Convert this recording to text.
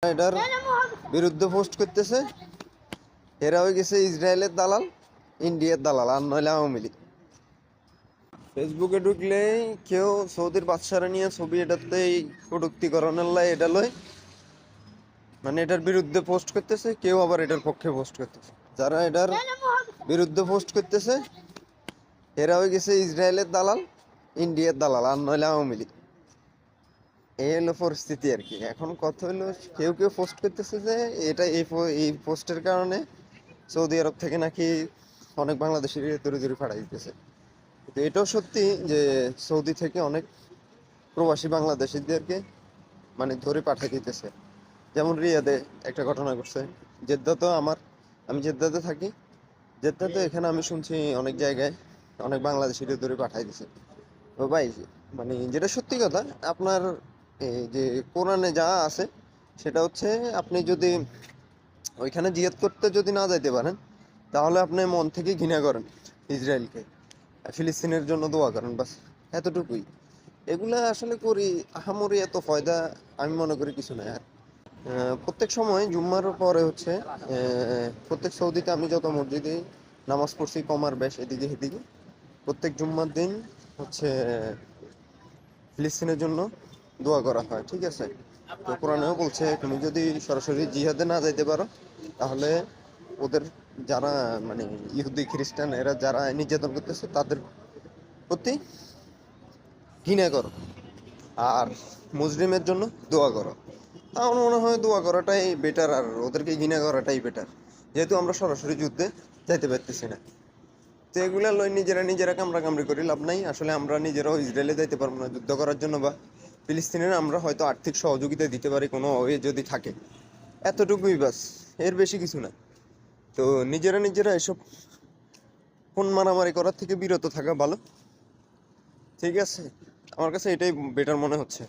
এটার বিরুদ্ধে পোস্ট করতেছে। এরা হয়ে গেছে ইসরায়েলের দালাল, ইন্ডিয়ার দালাল, আর নইলে আওয়ামী লীগ। ফেসবুকে ঢুকলেই কেউ সৌদির বাদশারা নিয়ে ছবি এটাতেই কটূক্তিকরণের লাই এটা লয়, মানে এটার বিরুদ্ধে পোস্ট করতেছে, কেউ আবার এটার পক্ষে পোস্ট করতেছে। যারা এটার বিরুদ্ধে পোস্ট করতেছে এরা হয়ে গেছে ইসরায়েলের দালাল, ইন্ডিয়ার দালাল, আর নইলে আওয়ামী লীগ। এই হলো পরিস্থিতি আর কি। এখন কথা হলো, কেউ কেউ পোস্ট করতেছে যে এটা এই পোস্টের কারণে সৌদি আরব থেকে নাকি অনেক বাংলাদেশি দূরে দূরে পাঠাই দিতেছে। কিন্তু এটাও সত্যি যে সৌদি থেকে অনেক প্রবাসী বাংলাদেশিদেরকে মানে ধরে পাঠিয়ে দিতেছে। যেমন রিয়াদে একটা ঘটনা ঘটছে। জেদ্দা তো আমি জেদ্দাতে থাকি। জেদ্দাতে এখানে আমি শুনছি অনেক জায়গায় অনেক বাংলাদেশিদের ধরে পাঠাই দিছে। ও ভাই, মানে যেটা সত্যি কথা, আপনার এই যে কোরআনে যা আছে সেটা হচ্ছে, আপনি যদি ওইখানে জিহাদ করতে যদি না যাইতে পারেন, তাহলে আপনি মন থেকে ঘৃণা করেন ইসরায়েলকে, ফিলিস্তিনের জন্য দোয়া করেন, বাস এতটুকুই। এগুলা আসলে করি আহামরি এত ফয়দা আমি মনে করি কিছু নাই। আর প্রত্যেক সময় জুম্মার পরে হচ্ছে প্রত্যেক সৌদিতে আমি যত মসজিদে নামাজ পড়ছি কমার বেশ এদিকে সেদিকে, প্রত্যেক জুম্মার দিন হচ্ছে ফিলিস্তিনের জন্য দোয়া করা হয়, ঠিক আছে? তো কোরআনেও বলছে তুমি যদি সরাসরি জিহাদে না যাইতে পারো, তাহলে ওদের যারা মানে ইহুদি খ্রিস্টান এরা যারা নির্যাতন করতেছে তাদের প্রতি ঘৃণা করো, আর মুসলিমের জন্য দোয়া করো। আমার মনে হয় দোয়া করাটাই বেটার, আর ওদেরকে ঘৃণা করাটাই বেটার, যেহেতু আমরা সরাসরি যুদ্ধে যাইতে পারতেছি না। তো এগুলা লই নিজেরা কামড়াকামড়ি করি লাভ নাই। আসলে আমরা নিজেরাও ইসরায়েলে যাইতে পারবো না যুদ্ধ করার জন্য, বা ফিলিস্তিনের আমরা হয়তো আর্থিক সহযোগিতা দিতে পারি কোনো ওয়ে যদি থাকে, এতটুকুই বাস, এর বেশি কিছু না। তো নিজেরা এসব ফোন মারামারি করার থেকে বিরত থাকা ভালো, ঠিক আছে? আমার কাছে এটাই বেটার মনে হচ্ছে।